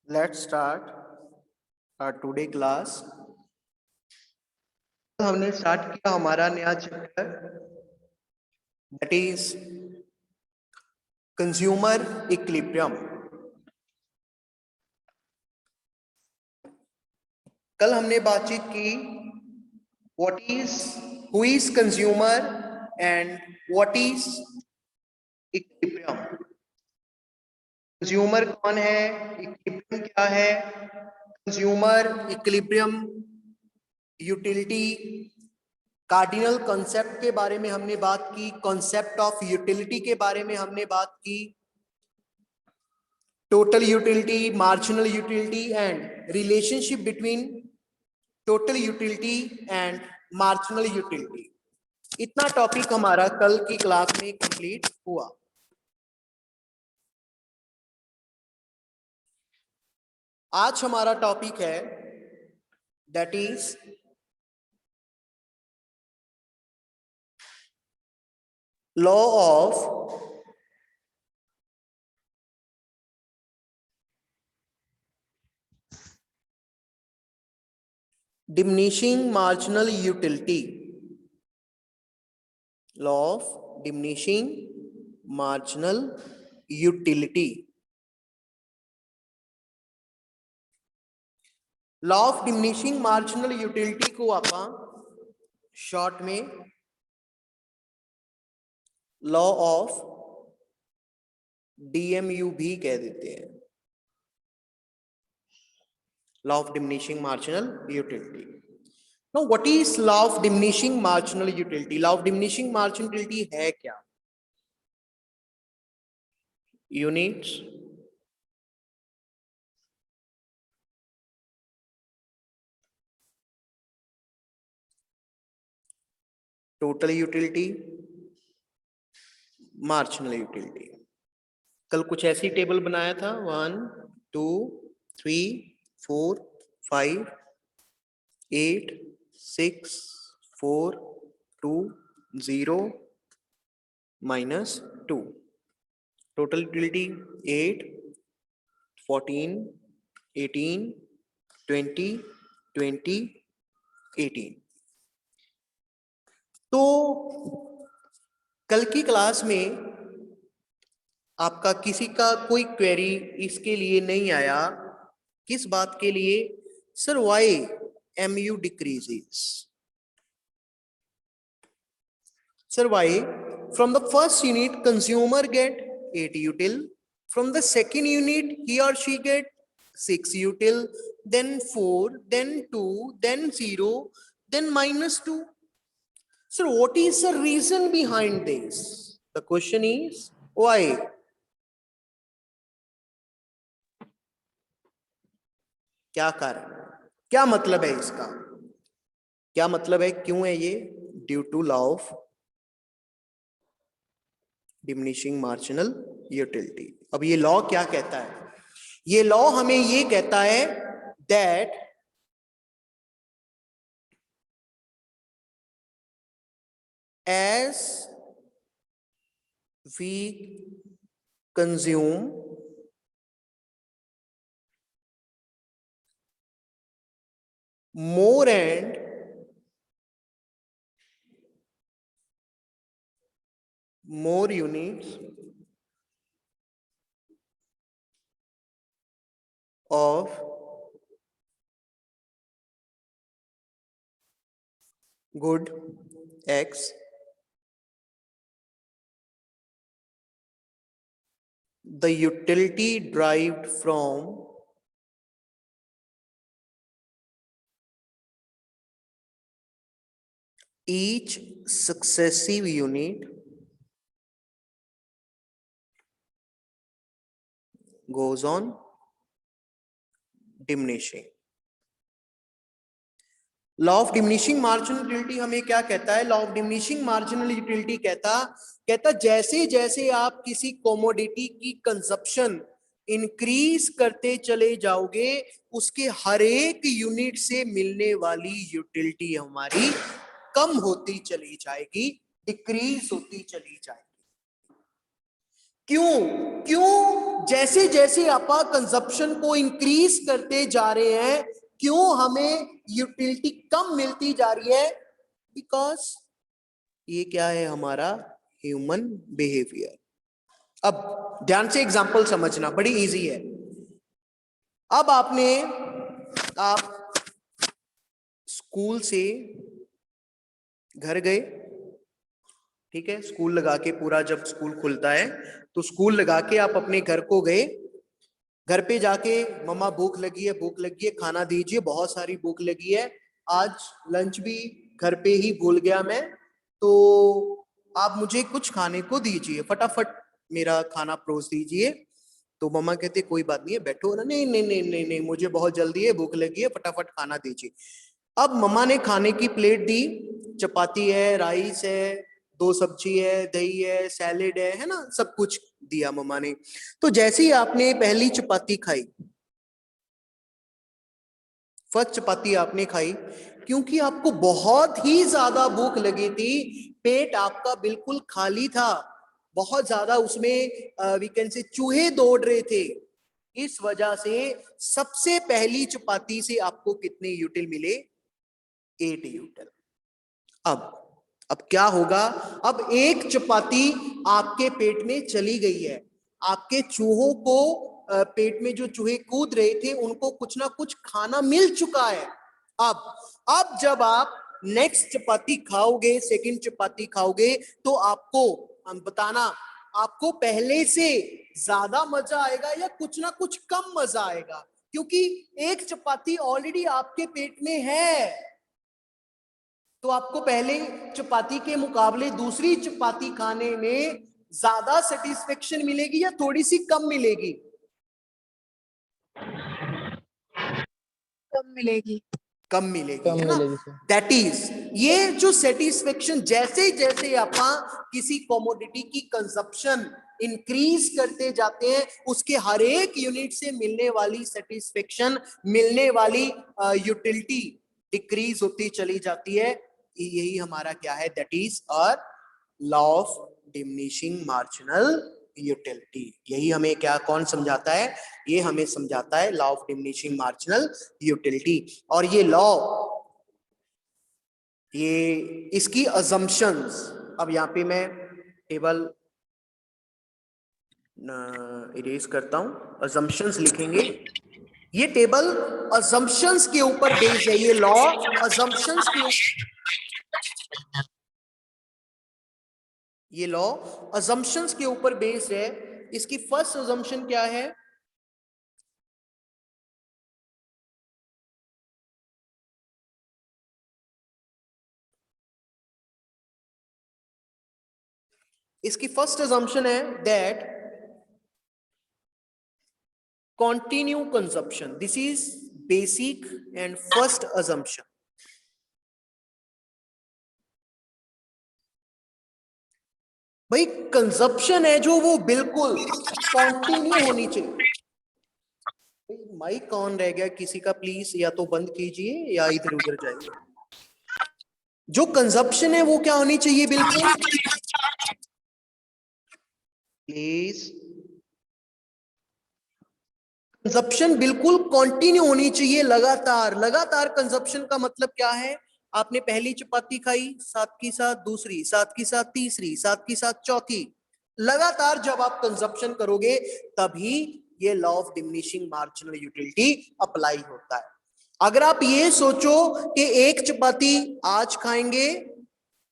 Let's start our today class. हमने start किया हमारा नया chapter that is consumer equilibrium. कल हमने बातचीत की who is consumer and what is equilibrium. Consumer कौन है, इक्विलिब्रियम क्या है, consumer equilibrium utility cardinal concept के बारे में हमने बात की, कॉन्सेप्ट ऑफ यूटिलिटी के बारे में हमने बात की, total utility, marginal utility and relationship between total utility and marginal utility. इतना टॉपिक हमारा कल की क्लास में कंप्लीट हुआ। आज हमारा टॉपिक है that is law of diminishing marginal utility. Law of diminishing marginal utility. Law of diminishing marginal utility को आप शॉर्ट में लॉ ऑफ डीएमयू भी कह देते हैं, law of diminishing marginal utility. Now what is law of diminishing marginal utility? Law of diminishing marginal utility है क्या? Units, total utility, marginal utility. कल कुछ ऐसी टेबल बनाया था 1 2 3 4 5 8 6 4 2 0 -2। Total utility 8 14 18 20 20 18। तो कल की क्लास में आपका किसी का कोई क्वेरी इसके लिए नहीं आया, किस बात के लिए? Sir why MU decreases? Sir why from the first unit consumer get 8 util, from the second unit he or she get 6 util, then 4, then 2, then 0, then -2. So what is the reason behind this? The question is why? क्या कारण, क्या मतलब है इसका, क्या मतलब है, क्यों है ये? Due to law of diminishing marginal utility. अब ये लॉ क्या कहता है? ये लॉ हमें ये कहता है that as we consume more and more units of good X, the utility derived from each successive unit goes on diminishing. Law of diminishing marginal utility हमें क्या कहता है? Law of diminishing marginal utility कहता जैसे जैसे आप किसी commodity की कंजप्शन इंक्रीज करते चले जाओगे, उसके हर एक यूनिट से मिलने वाली यूटिलिटी हमारी कम होती चली जाएगी, डिक्रीज होती चली जाएगी। क्यों? जैसे जैसे आप कंजप्शन को इंक्रीज करते जा रहे हैं, क्यों हमें यूटिलिटी कम मिलती जा रही है? बिकॉज ये क्या है, हमारा ह्यूमन बिहेवियर। अब ध्यान से एग्जांपल समझना, बड़ी इजी है। अब आप स्कूल से घर गए, ठीक है, स्कूल लगा के, पूरा जब स्कूल खुलता है तो स्कूल लगा के आप अपने घर को गए। घर पे जाके मम्मा भूख लगी है, भूख लगी है, खाना दीजिए, बहुत सारी भूख लगी है, आज लंच भी घर पे ही भूल गया मैं, तो आप मुझे कुछ खाने को दीजिए, फटाफट मेरा खाना परोस दीजिए। तो मम्मा कहते कोई बात नहीं है, बैठो ना, नहीं नहीं नहीं नहीं नहीं, मुझे बहुत जल्दी है, भूख लगी है, फटाफट खाना दीजिए। अब मम्मा ने खाने की प्लेट दी, चपाती है, राइस है, दो सब्जी है, दही है, सैलेड है ना, सब कुछ दिया मम्मा ने। तो जैसे ही आपने पहली चपाती खाई, फर्स्ट चपाती आपने खाई, क्योंकि आपको बहुत ही ज्यादा भूख लगी थी, पेट आपका बिल्कुल खाली था, बहुत ज्यादा उसमें वी कैन से चूहे दौड़ रहे थे, इस वजह से सबसे पहली चपाती से आपको कितने यूटिल मिले? 8 यूटिल। अब क्या होगा? अब एक चपाती आपके पेट में चली गई है, आपके चूहों को पेट में जो चूहे कूद रहे थे उनको कुछ ना कुछ खाना मिल चुका है। अब जब आप नेक्स्ट चपाती खाओगे, सेकंड चपाती खाओगे, तो आपको हम बताना, आपको पहले से ज्यादा मजा आएगा या कुछ ना कुछ कम मजा आएगा? क्योंकि एक चपाती ऑलरेडी आपके पेट में है, तो आपको पहले चपाती के मुकाबले दूसरी चपाती खाने में ज्यादा सेटिस्फेक्शन मिलेगी या थोड़ी सी कम मिलेगी? कम मिलेगी। कम मिलेगी, कम है ना? मिलेगी सर। दैट इज, ये जो सेटिस्फेक्शन, जैसे जैसे आप किसी कमोडिटी की कंजप्शन इंक्रीज करते जाते हैं, उसके हर एक यूनिट से मिलने वाली सेटिस्फेक्शन, मिलने वाली यूटिलिटी डिक्रीज होती चली जाती है। यही हमारा क्या है? दैट इज और law of diminishing marginal utility. यही हमें क्या, कौन समझाता है? ये हमें समझाता है law of diminishing marginal utility. और ये लॉ, ये इसकी अजम्पशंस, अब यहाँ पे मैं टेबल इरेज करता हूं, अजम्पशंस लिखेंगे। ये टेबल अजम्पशंस के ऊपर बेस्ड है, ये लॉ अजम्पशंस के, ये लॉ अजम्पशंस के ऊपर बेस्ड है। इसकी फर्स्ट अजम्पशन क्या है? इसकी फर्स्ट अजम्पशन है that continue consumption, this is basic and first assumption. भाई कंजप्शन है जो, वो बिल्कुल कंटिन्यू होनी चाहिए। माइक ऑन रह गया किसी का, प्लीज या तो बंद कीजिए या इधर उधर जाइए। जो कंजप्शन है वो क्या होनी चाहिए? बिल्कुल प्लीज, कंजप्शन बिल्कुल कंटिन्यू होनी चाहिए, लगातार। लगातार कंजप्शन का मतलब क्या है? आपने पहली चपाती खाई, साथ की साथ दूसरी, साथ की साथ तीसरी, साथ की साथ चौथी, लगातार जब आप कंजप्शन करोगे तभी ये law of diminishing marginal utility apply होता है। अगर आप ये सोचो कि एक चपाती आज खाएंगे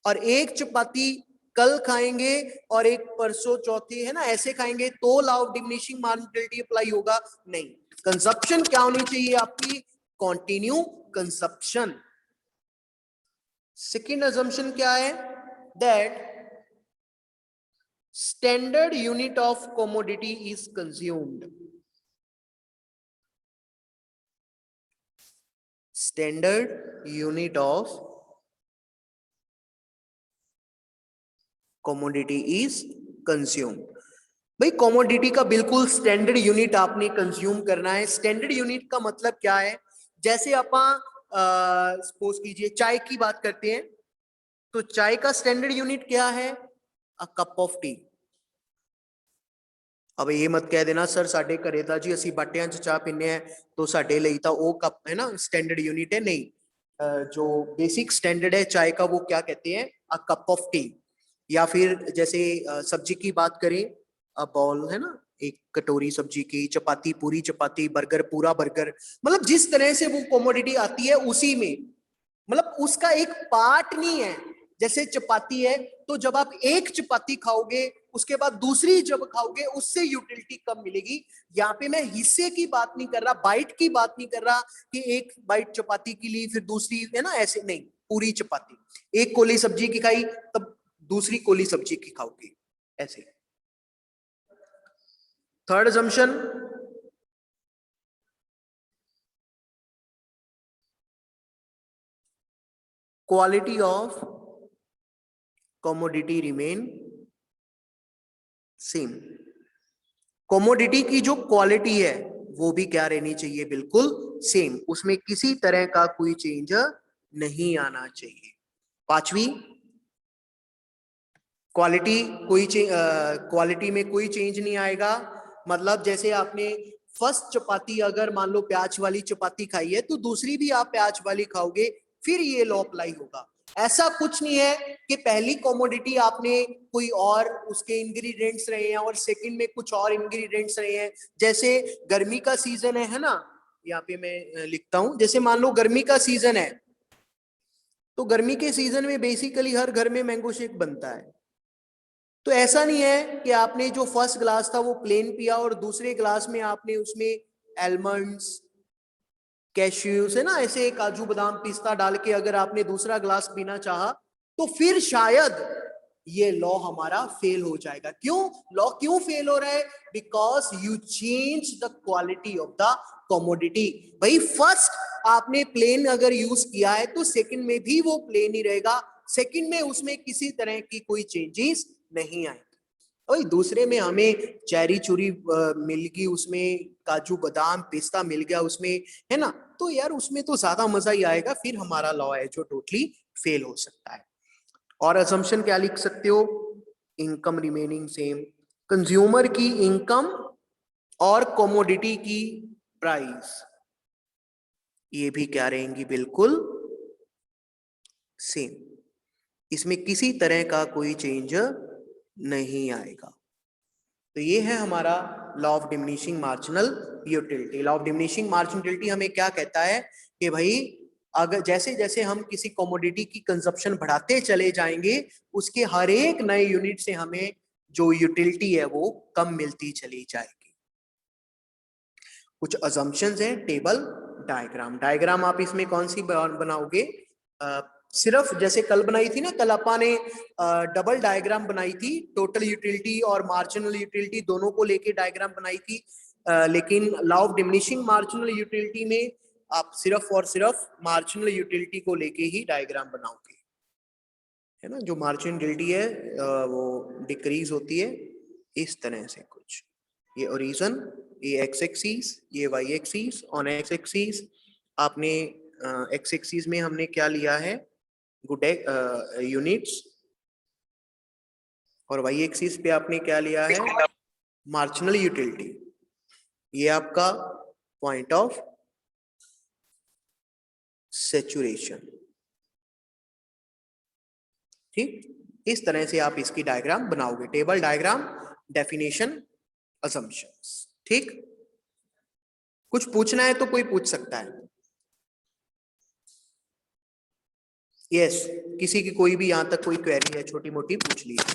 और एक चपाती कल खाएंगे और एक परसों चौथी, है ना, ऐसे खाएंगे, तो लॉ ऑफ डिमिनिशिंग मार्जिनलिटी अप्लाई होगा? नहीं। कंजप्शन क्या होनी चाहिए आपकी? Continue consumption. सेकेंड अजम्पशन क्या है? That standard unit of commodity is consumed. Standard unit of commodity is consumed. भाई कमोडिटी का बिल्कुल स्टैंडर्ड यूनिट आपने कंज्यूम करना है। स्टैंडर्ड यूनिट का मतलब क्या है? जैसे आप सपोज कीजिए चाय की बात करते हैं, तो चाय का स्टैंडर्ड यूनिट क्या है? A cup of T. अब ये मत कह देना सर साडे घरे ता जी असी बाटियां च चाह पीने हैं तो साडे लिए तो वो कप है ना स्टैंडर्ड यूनिट है, नहीं। जो बेसिक स्टैंडर्ड है चाय का वो क्या कहते हैं, अ कप ऑफ टी। या फिर जैसे सब्जी की बात करें, बॉल है ना, एक कटोरी सब्जी की, चपाती पूरी चपाती, बर्गर पूरा बर्गर, मतलब जिस तरह से वो कॉमोडिटी आती है उसी में, मतलब उसका एक पार्ट नहीं है। जैसे चपाती है तो जब आप एक चपाती खाओगे उसके बाद दूसरी जब खाओगे उससे यूटिलिटी कम मिलेगी। यहाँ पे मैं हिस्से की बात नहीं कर रहा, बाइट की बात नहीं कर रहा कि एक बाइट चपाती की ली फिर दूसरी, है ना, ऐसे नहीं। पूरी चपाती, एक कोली सब्जी की खाई तब दूसरी कोली सब्जी की खाओगे, ऐसे। Third assumption, quality of commodity remain same. Commodity की जो क्वालिटी है वो भी क्या रहनी चाहिए, बिल्कुल सेम, उसमें किसी तरह का कोई चेंज नहीं आना चाहिए। पांचवी, क्वालिटी क्वालिटी में कोई चेंज नहीं आएगा। मतलब जैसे आपने फर्स्ट चपाती अगर मान लो प्याज वाली चपाती खाई है तो दूसरी भी आप प्याज वाली खाओगे, फिर ये लॉ अप्लाई होगा। ऐसा कुछ नहीं है कि पहली कॉमोडिटी आपने कोई और उसके इंग्रेडिएंट्स रहे हैं और सेकंड में कुछ और इंग्रेडिएंट्स रहे हैं। जैसे गर्मी का सीजन है ना, यहाँ पे मैं लिखता हूं, जैसे मान लो गर्मी का सीजन है तो गर्मी के सीजन में बेसिकली हर घर में मैंगो शेक बनता है। तो ऐसा नहीं है कि आपने जो फर्स्ट ग्लास था वो प्लेन पिया और दूसरे ग्लास में आपने उसमें एलमंड्स, कैश्यूज, है ना, ऐसे काजू बादाम पिस्ता डाल के अगर आपने दूसरा ग्लास पीना चाहा तो फिर शायद ये लॉ हमारा फेल हो जाएगा। क्यों लॉ क्यों फेल हो रहा है? Because you change the quality of the commodity. भाई फर्स्ट आपने प्लेन अगर यूज किया है तो सेकंड में भी वो प्लेन ही रहेगा, सेकंड में उसमें किसी तरह की कोई चेंजेस नहीं आएंगे। और दूसरे में हमें चेरी चूरी मिल गई, उसमें काजू बादाम पिस्ता मिल गया उसमें, है ना, तो यार उसमें तो ज्यादा मजा ही आएगा, फिर हमारा लॉ है जो टोटली फेल हो सकता है। और असम्पशन क्या लिख सकते हो, इनकम रिमेनिंग सेम, कंज्यूमर की इनकम और कमोडिटी की प्राइस ये भी क्या रहेंगी, बिल्कुल सेम, इसमें किसी तरह का कोई चेंज नहीं आएगा। तो ये है हमारा law of diminishing marginal utility. Law of diminishing marginal utility हमें क्या कहता है कि भाई अगर जैसे जैसे हम किसी कमोडिटी की कंजप्शन बढ़ाते चले जाएंगे उसके हर एक नए यूनिट से हमें जो यूटिलिटी है वो कम मिलती चली जाएगी। कुछ अजम्पशंस हैं, टेबल डायग्राम। डायग्राम आप इसमें कौन सी बनाओगे, सिर्फ जैसे कल बनाई थी ना, कल अपा ने डबल डायग्राम बनाई थी, टोटल यूटिलिटी और मार्जिनल यूटिलिटी दोनों को लेके डायग्राम बनाई थी। लेकिन law of diminishing marginal utility में आप सिर्फ और सिर्फ मार्जिनल यूटिलिटी को लेके ही डायग्राम बनाओगे, है ना। जो मार्जिनलिटी है वो डिक्रीज होती है इस तरह से कुछ, ये ओरिजिन, ये एक्स एक्सिस, ये y axis. On x axis आपने एक्स एक्सिस में हमने क्या लिया है, गुड यूनिट्स, और वाई एक्सिस पे आपने क्या लिया है, मार्जिनल यूटिलिटी। ये आपका पॉइंट ऑफ सैचुरेशन, ठीक। इस तरह से आप इसकी डायग्राम बनाओगे, टेबल डायग्राम, डेफिनेशन, असम्पशंस, ठीक। कुछ पूछना है तो कोई पूछ सकता है, यस किसी की कोई भी यहां तक कोई क्वेरी है छोटी मोटी पूछ लीजिए।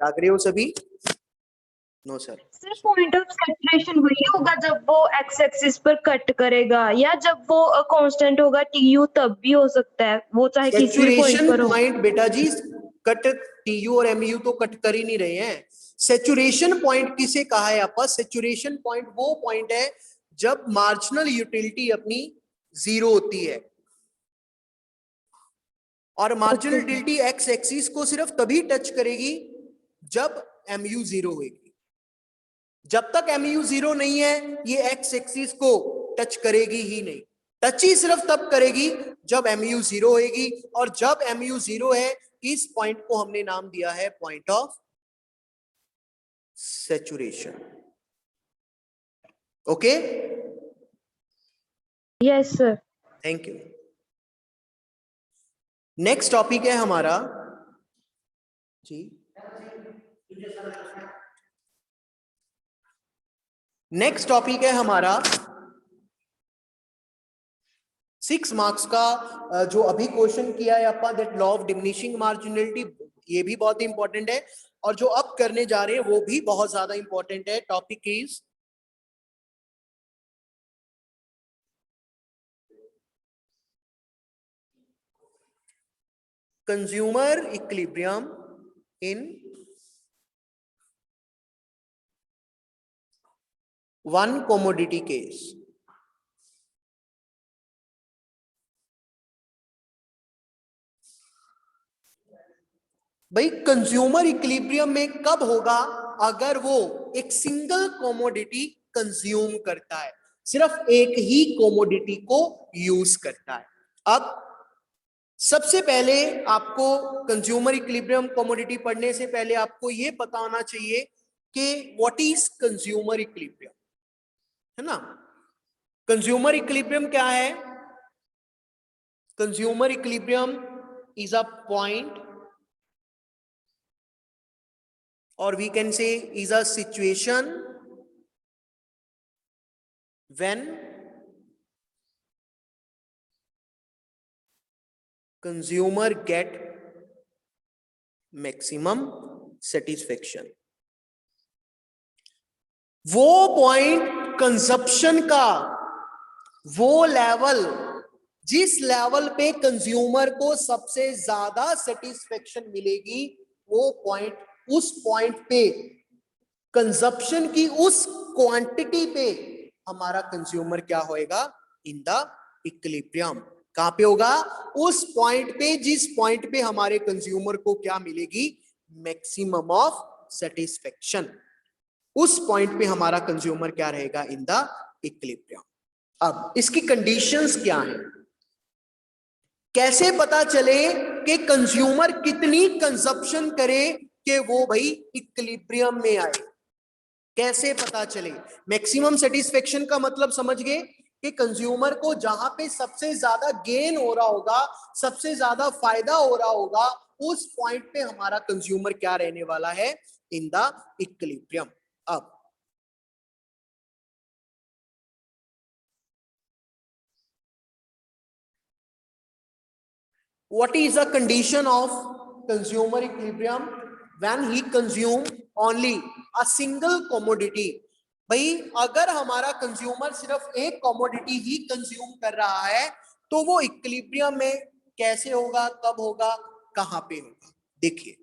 जाग रहे हो सभी? No sir. Sir point of saturation वही होगा जब वो एक्स एक्सिस पर कट करेगा, या जब वो कांस्टेंट होगा टीयू तब भी हो सकता है, वो चाहे किसी भी पॉइंट पर हो। पॉइंट बेटा जी, कट टीयू और एमयू तो कट कर ही नहीं रहे हैं। सैचुरेशन पॉइंट किसे कहा है आपस? सैचुरेशन पॉइंट वो पॉइंट है जब मार्जिनल यूटिलिटी अपनी जीरो होती है, और मार्जिनल यूटिलिटी एक्स एक्सिस को सिर्फ तभी टच करेगी जब एमयू जीरो होगी। जब तक एमयू जीरो नहीं है ये एक्स एक्सिस को टच करेगी ही नहीं, टच ही सिर्फ तब करेगी जब एमयू जीरो होगी, और जब एमयू जीरो है इस पॉइंट को हमने नाम दिया है point of saturation. Okay, yes sir. Thank you. Next topic है हमारा जी, नेक्स्ट टॉपिक है हमारा 6 मार्क्स का जो अभी क्वेश्चन किया है आपका, दैट लॉ ऑफ डिमिनिशिंग मार्जिनलिटी, ये भी बहुत इंपॉर्टेंट है, और जो अब करने जा रहे हैं वो भी बहुत ज्यादा इंपॉर्टेंट है। Topic is consumer equilibrium in one commodity case. भाई कंज्यूमर इक्विलिब्रियम में कब होगा? अगर वो एक सिंगल कमोडिटी कंज्यूम करता है, सिर्फ एक ही कमोडिटी को यूज करता है। अब सबसे पहले आपको कंज्यूमर इक्विलिब्रियम कमोडिटी पढ़ने से पहले आपको ये पता होना चाहिए कि व्हाट इज कंज्यूमर इक्विलिब्रियम, है ना। कंज्यूमर इक्विलिब्रियम क्या है? Consumer equilibrium is a point, or we can say is a situation when consumer get maximum satisfaction। वो पॉइंट कंजप्शन का, वो लेवल जिस लेवल पे कंज्यूमर को सबसे ज्यादा सेटिस्फेक्शन मिलेगी, वो पॉइंट, उस पॉइंट पे कंजप्शन की उस क्वांटिटी पे हमारा कंज्यूमर क्या होएगा? इन द इक्विलिब्रियम। कहां पे होगा? उस पॉइंट पे, जिस पॉइंट पे हमारे कंज्यूमर को क्या मिलेगी? Maximum of satisfaction. उस पॉइंट पे हमारा कंज्यूमर क्या रहेगा? इन द इक्विलिब्रियम। अब इसकी कंडीशंस क्या हैं? कैसे पता चले कि कंज्यूमर कितनी कंजप्शन करे कि वो भाई इक्विलिब्रियम में आए? कैसे पता चले? मैक्सिमम सेटिस्फेक्शन का मतलब समझ गए कि कंज्यूमर को जहां पे सबसे ज्यादा गेन हो रहा होगा, सबसे ज्यादा फायदा हो रहा होगा, उस पॉइंट पे हमारा कंज्यूमर क्या रहने वाला है? In the equilibrium. अब what is the condition of consumer equilibrium? When he consume only a single commodity। भाई अगर हमारा कंज्यूमर सिर्फ एक कमोडिटी ही कंज्यूम कर रहा है, तो वो इक्विलिब्रियम में कैसे होगा, कब होगा, कहां पे होगा? देखिए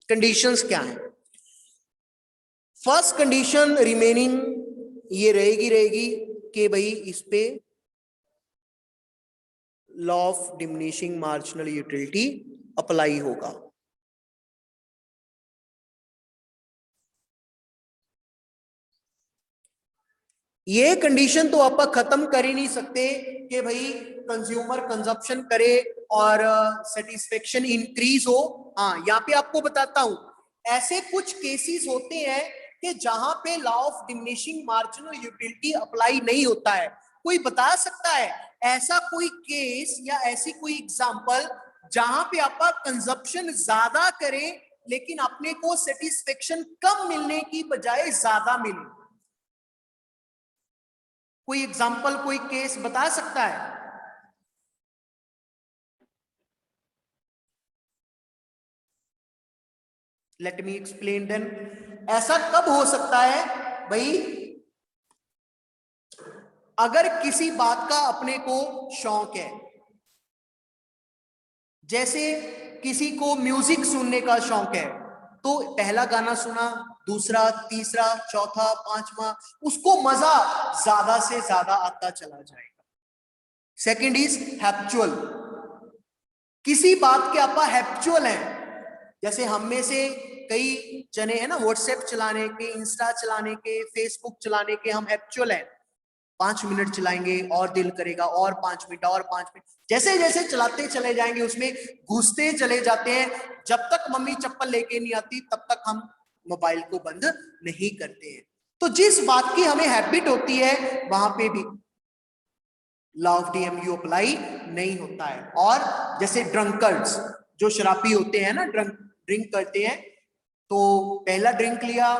कंडीशंस क्या है। फर्स्ट कंडीशन रिमेनिंग ये रहेगी कि भाई इस पे law of diminishing marginal utility apply होगा। ये कंडीशन तो आप खत्म कर ही नहीं सकते कि भाई कंज्यूमर कंजप्शन करे और सेटिस्फेक्शन इंक्रीज हो। हाँ, यहाँ पे आपको बताता हूं, ऐसे कुछ केसेस होते हैं कि जहां पे law of diminishing marginal utility apply नहीं होता है। कोई बता सकता है ऐसा कोई केस या ऐसी कोई एग्जांपल जहां पे आप कंजप्शन ज्यादा करें लेकिन अपने को सेटिस्फेक्शन कम मिलने की बजाय ज्यादा मिले? कोई एग्जांपल, कोई केस बता सकता है? Let me explain then. ऐसा कब हो सकता है भाई? अगर किसी बात का अपने को शौक है, जैसे किसी को म्यूजिक सुनने का शौक है, तो पहला गाना सुना, दूसरा, तीसरा, चौथा, पांचवा, उसको मजा ज्यादा से ज्यादा आता चला जाएगा। Second is habitual. किसी बात के आप हैप्चुअल हैं, जैसे हम में से कई जने हैं ना व्हाट्सएप चलाने के, इंस्टा चलाने के, फेसबुक चलाने के हम हैप्चुअल हैं। 5 मिनट चलाएंगे और दिल करेगा और 5 मिनट और 5 मिनट, जैसे जैसे चलाते चले जाएंगे उसमें घुसते चले जाते हैं। जब तक मम्मी चप्पल लेके नहीं आती तब तक हम मोबाइल को बंद नहीं करते हैं। तो जिस बात की हमें हैबिट होती है वहां पे भी लॉ ऑफ डीएमयू अप्लाई नहीं होता है। और जैसे ड्रंकर्स, जो शराबी होते हैं ना, ड्रिंक करते हैं, तो पहला ड्रिंक लिया,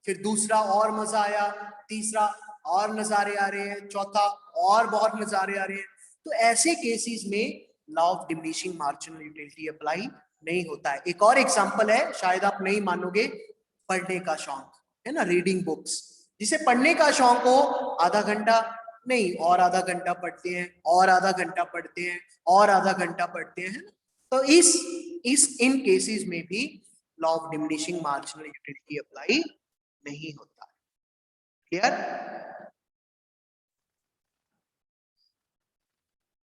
फिर दूसरा और मजा आया, तीसरा और नजारे आ रहे हैं, चौथा और बहुत नजारे आ रहे हैं, तो ऐसे केसेस में law of diminishing marginal utility apply नहीं होता है। एक और एग्जांपल है, शायद आप नहीं मानोगे, पढ़ने का शौक है ना, रीडिंग बुक्स। जिसे पढ़ने का शौक हो, आधा घंटा नहीं और आधा घंटा पढ़ते हैं, और आधा घंटा पढ़ते हैं, और आधा घंटा पढ़ते हैं। तो इस इन केसेस में भी law of diminishing marginal utility apply नहीं होता। क्लियर?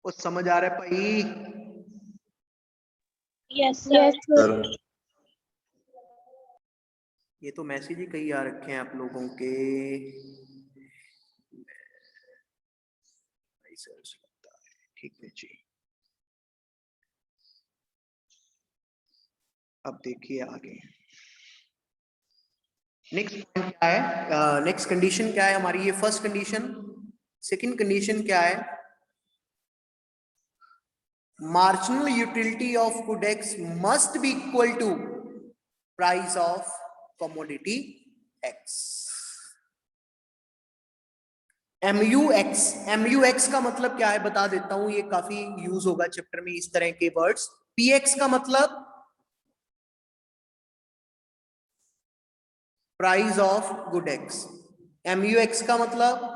कुछ समझ आ रहा है भाई? Yes sir. ये तो मैसेज ही कई आ रखे हैं आप लोगों के। ठीक है जी, अब देखिए आगे नेक्स्ट पॉइंट क्या है, नेक्स्ट कंडीशन क्या है हमारी? ये फर्स्ट कंडीशन। सेकंड कंडीशन क्या है? Marginal utility of good x must be equal to price of commodity x. MUX का मतलब क्या है बता देता हूं, ये काफी यूज होगा चैप्टर में इस तरह के वर्ड्स। PX का मतलब price of good x, MUX का मतलब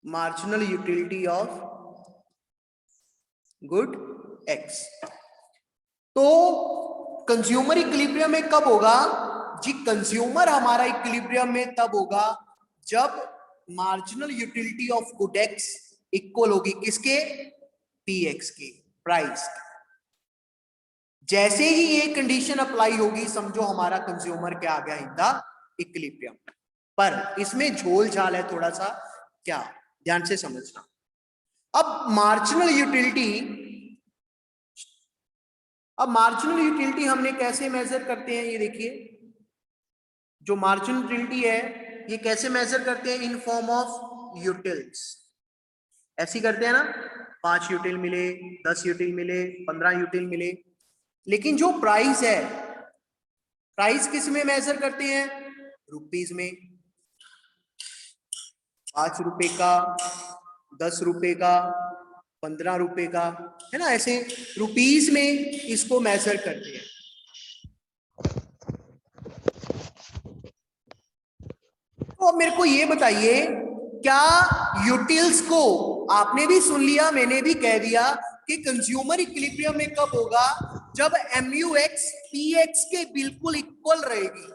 marginal utility of good x. तो कंज्यूमर इक्विलिब्रियम में कब होगा जी? कंज्यूमर हमारा इक्विलिब्रियम में तब होगा जब marginal utility of good x equal होगी किसके? PX के, प्राइस के। जैसे ही ये कंडीशन अप्लाई होगी, समझो हमारा कंज्यूमर क्या आ गया इन द इक्विलिब्रियम। पर इसमें झोल झाल है थोड़ा सा, क्या? ध्यान से समझना। अब मार्जिनल यूटिलिटी हमने कैसे मेजर करते हैं, ये देखिए। जो मार्जिनल यूटिलिटी है ये कैसे मेजर करते हैं? In form of utils. ऐसी करते हैं ना, 5 यूटिल मिले, 10 यूटिल मिले, 15 यूटिल मिले। लेकिन जो प्राइस है, प्राइस किस में मेजर करते हैं? रुपीज में। 5 रुपए का, 10 रुपए का, 15 रुपए का, है ना, ऐसे रुपीज में इसको मेजर करते हैं। तो मेरे को ये बताइए, क्या यूटिल्स को, आपने भी सुन लिया मैंने भी कह दिया कि कंज्यूमर इक्विलिब्रियम में कब होगा? जब MUX PX के बिल्कुल इक्वल रहेगी,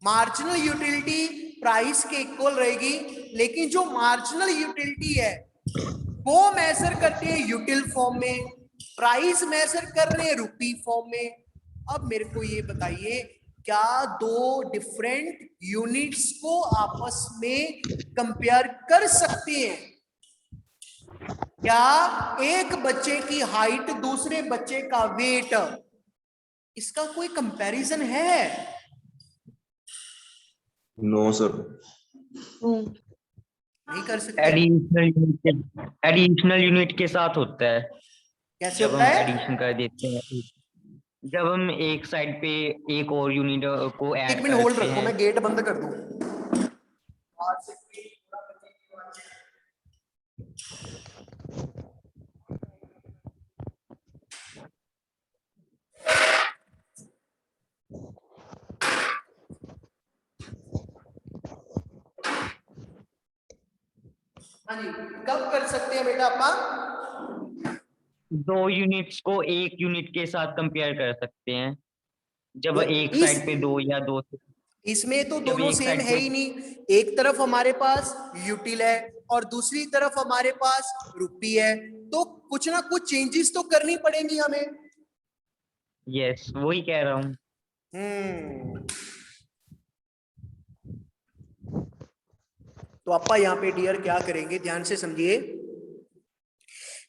मार्जिनल यूटिलिटी प्राइस के इक्वल रहेगी। लेकिन जो मार्जिनल यूटिलिटी है वो मेजर करते हैं यूटिल फॉर्म में, प्राइस मेजर कर रहे हैं रुपी फॉर्म में। अब मेरे को ये बताइए, क्या दो डिफरेंट यूनिट्स को आपस में कंपेयर कर सकते हैं? क्या एक बच्चे की हाइट दूसरे बच्चे का वेट, इसका कोई कंपैरिजन है? No sir. नहीं कर सकते। एडिशनल यूनिट के साथ होता है। कैसे जब होता हम है? एडिशन कर देते हैं, जब हम एक साइड पे एक और यूनिट को एक ऐड मिनट होल्ड करते रखो, हैं। मैं गेट बंद कर दूं। हाँ जी, कब कर सकते हैं बेटा अपन? दो यूनिट्स को एक यूनिट के साथ कंपेयर कर सकते हैं, जब एक इस साइड पे दो या दो से, इसमें तो जब दोनों एक सेम साइड है पे ही नहीं। एक तरफ हमारे पास यूटिल है और दूसरी तरफ हमारे पास रुपी है, तो कुछ ना कुछ चेंजेस तो करनी पड़ेंगी हमें। यस, वही कह रहा हूँ। तो आपा यहाँ पे डियर क्या करेंगे, ध्यान से समझिए।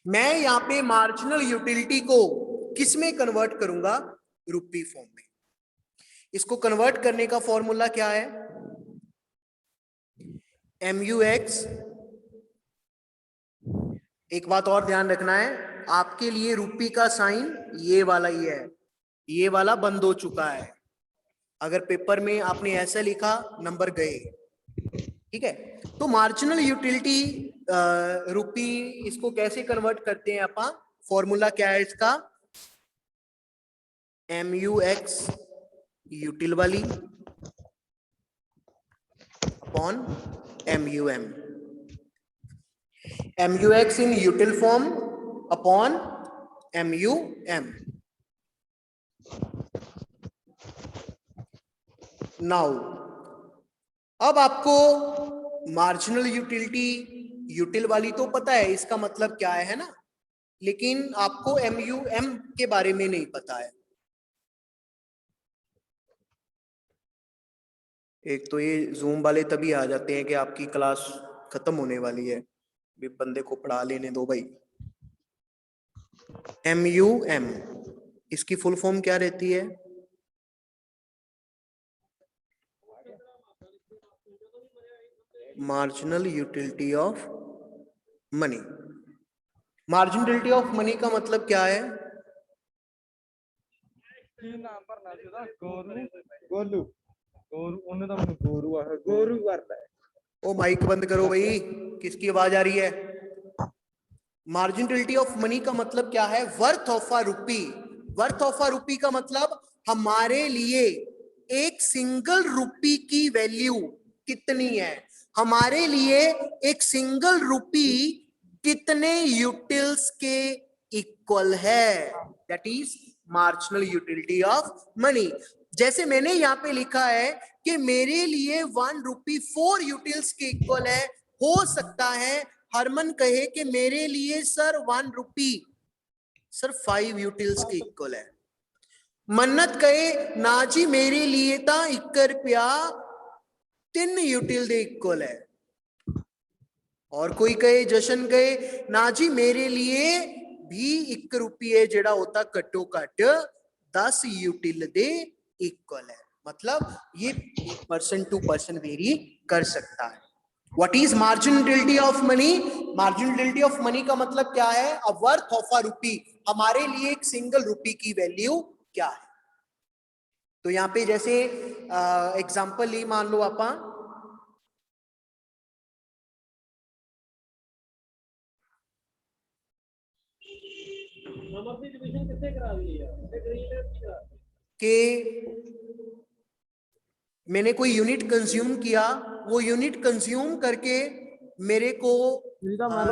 मैं यहाँ पे मार्जिनल यूटिलिटी को किस में कन्वर्ट करूंगा, रुपी फॉर्म में। इसको कन्वर्ट करने का फॉर्मूला क्या है, MUX। एक बात और ध्यान रखना है, आपके लिए रुपी का साइन ये वाला ही है, ये वाला बंद हो चुका है। अगर पेपर में आपने ऐसा लिखा, नंबर गए, ठीक है। तो मार्जिनल यूटिलिटी रुपी, इसको कैसे कन्वर्ट करते हैं अपन, फॉर्मूला क्या है इसका, MUX यूटिल वाली upon MUM, MUX in util form upon MUM. Now, अब आपको मार्जिनल यूटिलिटी यूटिल वाली तो पता है इसका मतलब क्या है ना, लेकिन आपको MUM के बारे में नहीं पता है। एक तो ये जूम वाले तभी आ जाते हैं कि आपकी क्लास खत्म होने वाली है, भी बंदे को पढ़ा लेने दो भाई। MUM इसकी फुल फॉर्म क्या रहती है, marginal utility of money. Marginal utility of money का मतलब क्या है, ओ माइक बंद करो भाई, किसकी आवाज आ रही है। मार्जिनलिटी ऑफ मनी का मतलब क्या है, worth of a rupee. Worth of a rupee का मतलब हमारे लिए एक सिंगल रुपी की वैल्यू कितनी है, हमारे लिए एक सिंगल रुपी कितने यूटिल्स के इक्वल है, that is marginal utility of money. जैसे मैंने यहाँ पे लिखा है कि मेरे लिए 1 रुपी 4 यूटिल्स के इक्वल है, हो सकता है हरमन कहे कि मेरे लिए सर 1 रुपी सर 5 यूटिल्स के इक्वल है। मन्नत कहे ना जी मेरे लिए था 1 रुपया 3 यूटिल दे इक्वल है। और कोई कहे, जशन कहे ना जी मेरे लिए भी 1 रुपये जेड़ा होता कट्टो कट 10 यूटिल दे इक्वल है। मतलब ये पर्सन टू पर्सन वेरी कर सकता है। What is marginality of money? Marginality of money का मतलब क्या है, a worth of a rupee, हमारे लिए एक सिंगल रुपी की वैल्यू क्या है। तो यहाँ पे जैसे एग्जांपल ही मान लो आपा, कि मैंने कोई यूनिट कंज्यूम किया, वो यूनिट कंज्यूम करके मेरे को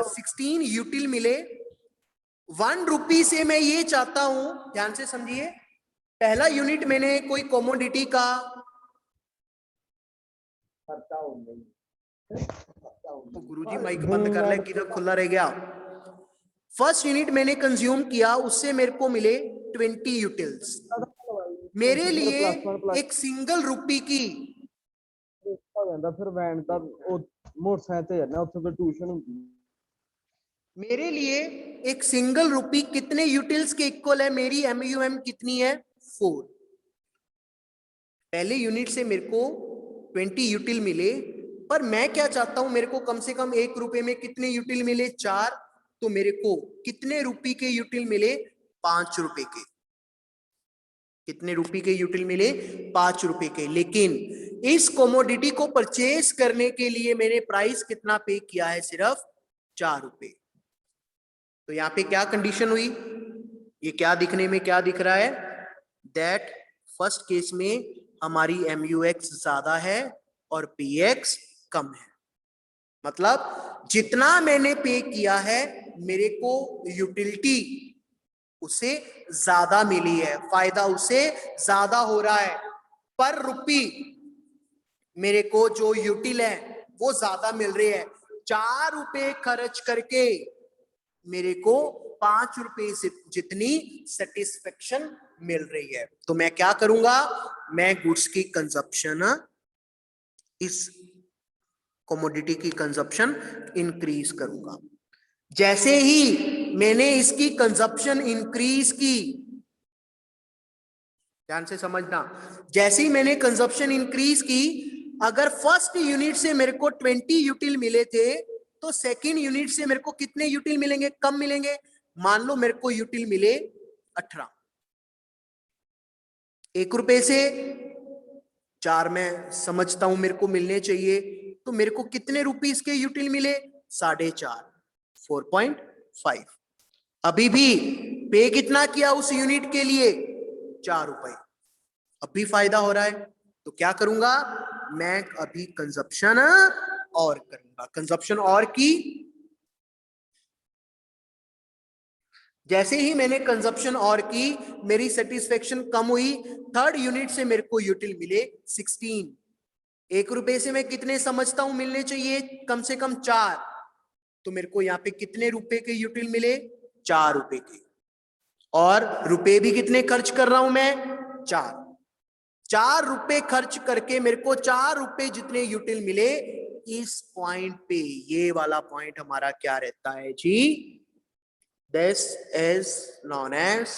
16 यूटिल मिले। 1 रुपी से मैं ये चाहता हूं, ध्यान से समझिए, पहला यूनिट मैंने कोई कमोडिटी का तो गुरुजी माइक बंद कर ले, किधर खुला रह गया। फर्स्ट यूनिट मैंने कंज्यूम किया, उससे मेरे को मिले 20 यूटिल्स। मेरे लिए एक सिंगल रुपी की मेरे लिए एक सिंगल रुपी कितने यूटिल्स के इक्वल है, मेरी MUM कितनी है 4। पहले यूनिट से मेरे को 20 यूटिल मिले, पर मैं क्या चाहता हूं, मेरे को कम से कम 1 रुपए में कितने यूटिल मिले 4, तो मेरे को कितने रुपी के यूटिल मिले 5 रुपए के। कितने रुपए के यूटिल मिले 5 रुपए के। लेकिन इस कमोडिटी को परचेज करने के लिए मैंने प्राइस कितना पे किया है, सिर्फ 4 रुपए। तो यहाँ पे क्या कंडीशन हुई, ये क्या दिखने में क्या दिख रहा है, दैट फर्स्ट केस में हमारी MUX ज्यादा है और PX कम है। मतलब जितना मैंने पे किया है मेरे को यूटिलिटी उसे ज्यादा मिली है, फायदा उसे ज्यादा हो रहा है। पर रुपी मेरे को जो यूटिल है वो ज्यादा मिल रही है। 4 रुपए खर्च करके मेरे को 5 रुपए से जितनी सेटिस्फेक्शन मिल रही है। तो मैं क्या करूंगा, मैं गुड्स की कंजप्शन इस कमोडिटी की कंजप्शन इंक्रीज करूंगा। जैसे ही मैंने इसकी कंजप्शन इंक्रीज की, ध्यान से समझना, जैसे ही मैंने कंजप्शन इंक्रीज की, अगर फर्स्ट यूनिट से मेरे को 20 यूटिल मिले थे तो सेकंड यूनिट से मेरे को कितने यूटिल मिलेंगे? कम मिलेंगे। मान लो मेरे को यूटिल मिले 18, 1 रुपए से 4 मैं समझता हूं मेरे को मिलने चाहिए, तो मेरे को कितने रुपीस के यूटिल मिले? 4.5, 4.5। अभी भी पे कितना किया उस यूनिट के लिए? 4 रुपए। अब भी फायदा हो रहा है, तो क्या करूंगा मैं? अभी कंजप्शन और करूंगा। कंजप्शन और की, जैसे ही मैंने कंजप्शन और की, मेरी सेटिस्फेक्शन कम हुई। थर्ड यूनिट से मेरे को यूटिल मिले 16। 1 रुपए से मैं कितने समझता हूं मिलने चाहिए? कम से कम 4। तो मेरे को यहाँ पे कितने रुपए के यूटिल मिले? 4 रुपए के। और रुपए भी कितने खर्च कर रहा हूं मैं? 4 रुपए खर्च करके मेरे को 4 रुपए जितने यूटिल मिले। इस पॉइंट पे, ये वाला पॉइंट हमारा क्या रहता है जी? This is known as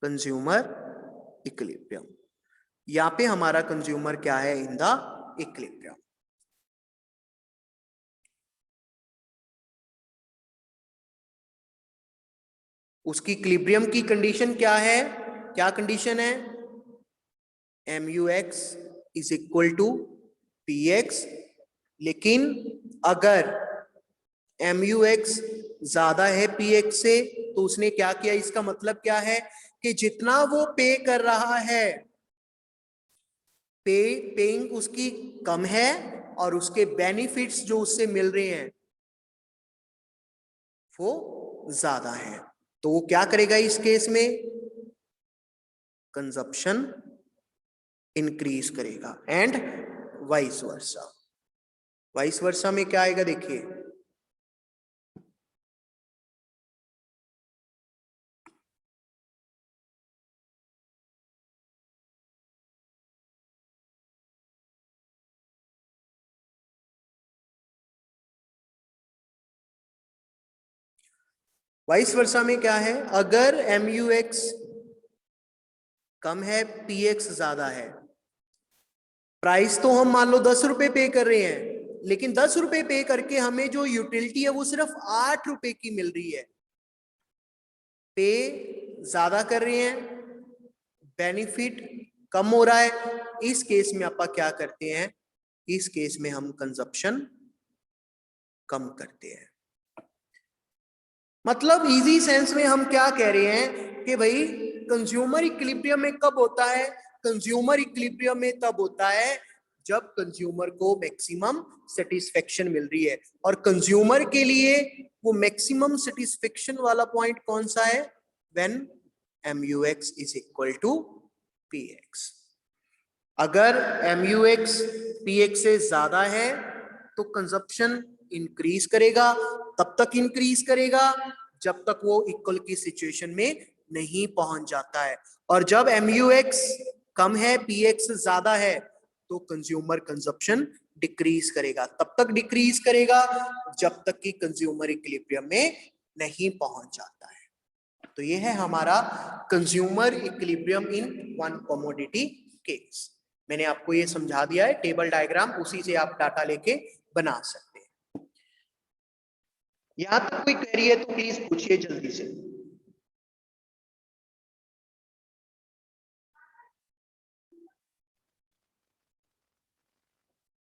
consumer equilibrium. यहां पे हमारा कंज्यूमर क्या है? In the equilibrium. उसकी इक्विलिब्रियम की कंडीशन क्या है? क्या कंडीशन है? MUX is equal to PX। लेकिन अगर MUX ज्यादा है PX से, तो उसने क्या किया? इसका मतलब क्या है कि जितना वो पे कर रहा है, पेइंग उसकी कम है और उसके बेनिफिट्स जो उससे मिल रहे हैं वो ज्यादा है। तो वो क्या करेगा इस केस में? कंजप्शन इंक्रीज करेगा। And vice versa. Vice versa में क्या आएगा? देखिए, वाइस वर्सा में क्या है? अगर MUX कम है, PX ज्यादा है, प्राइस तो हम मान लो 10 रुपए पे कर रहे हैं, लेकिन 10 रुपए पे करके हमें जो यूटिलिटी है वो सिर्फ 8 रुपए की मिल रही है। पे ज्यादा कर रहे हैं, बेनिफिट कम हो रहा है। इस केस में आप क्या करते हैं? इस केस में हम कंजप्शन कम करते हैं। मतलब इजी सेंस में हम क्या कह रहे हैं कि भाई कंज्यूमर इक्विलिब्रियम में कब होता है? कंज्यूमर इक्विलिब्रियम में तब होता है जब कंज्यूमर को मैक्सिमम सेटिस्फेक्शन मिल रही है। और कंज्यूमर के लिए वो मैक्सिमम सेटिस्फेक्शन वाला पॉइंट कौन सा है? When MUX is equal to PX। अगर MUX PX से ज्यादा है तो कंजप्शन इंक्रीज करेगा। तब तक इंक्रीज करेगा जब तक वो इक्वल की सिचुएशन में नहीं पहुंच जाता है। और जब MUX कम है, PX ज्यादा है, तो कंज्यूमर कंजप्शन डिक्रीज करेगा। तब तक डिक्रीज करेगा जब तक कि कंज्यूमर इक्विलिब्रियम में नहीं पहुंच जाता है। तो ये है हमारा consumer equilibrium in one commodity case. मैंने आपको ये समझा दिया है, टेबल डायग्राम, उसी से आप डाटा लेके बना सकते हैं। यहां तक कोई क्वेरी है तो प्लीज पूछिए जल्दी से।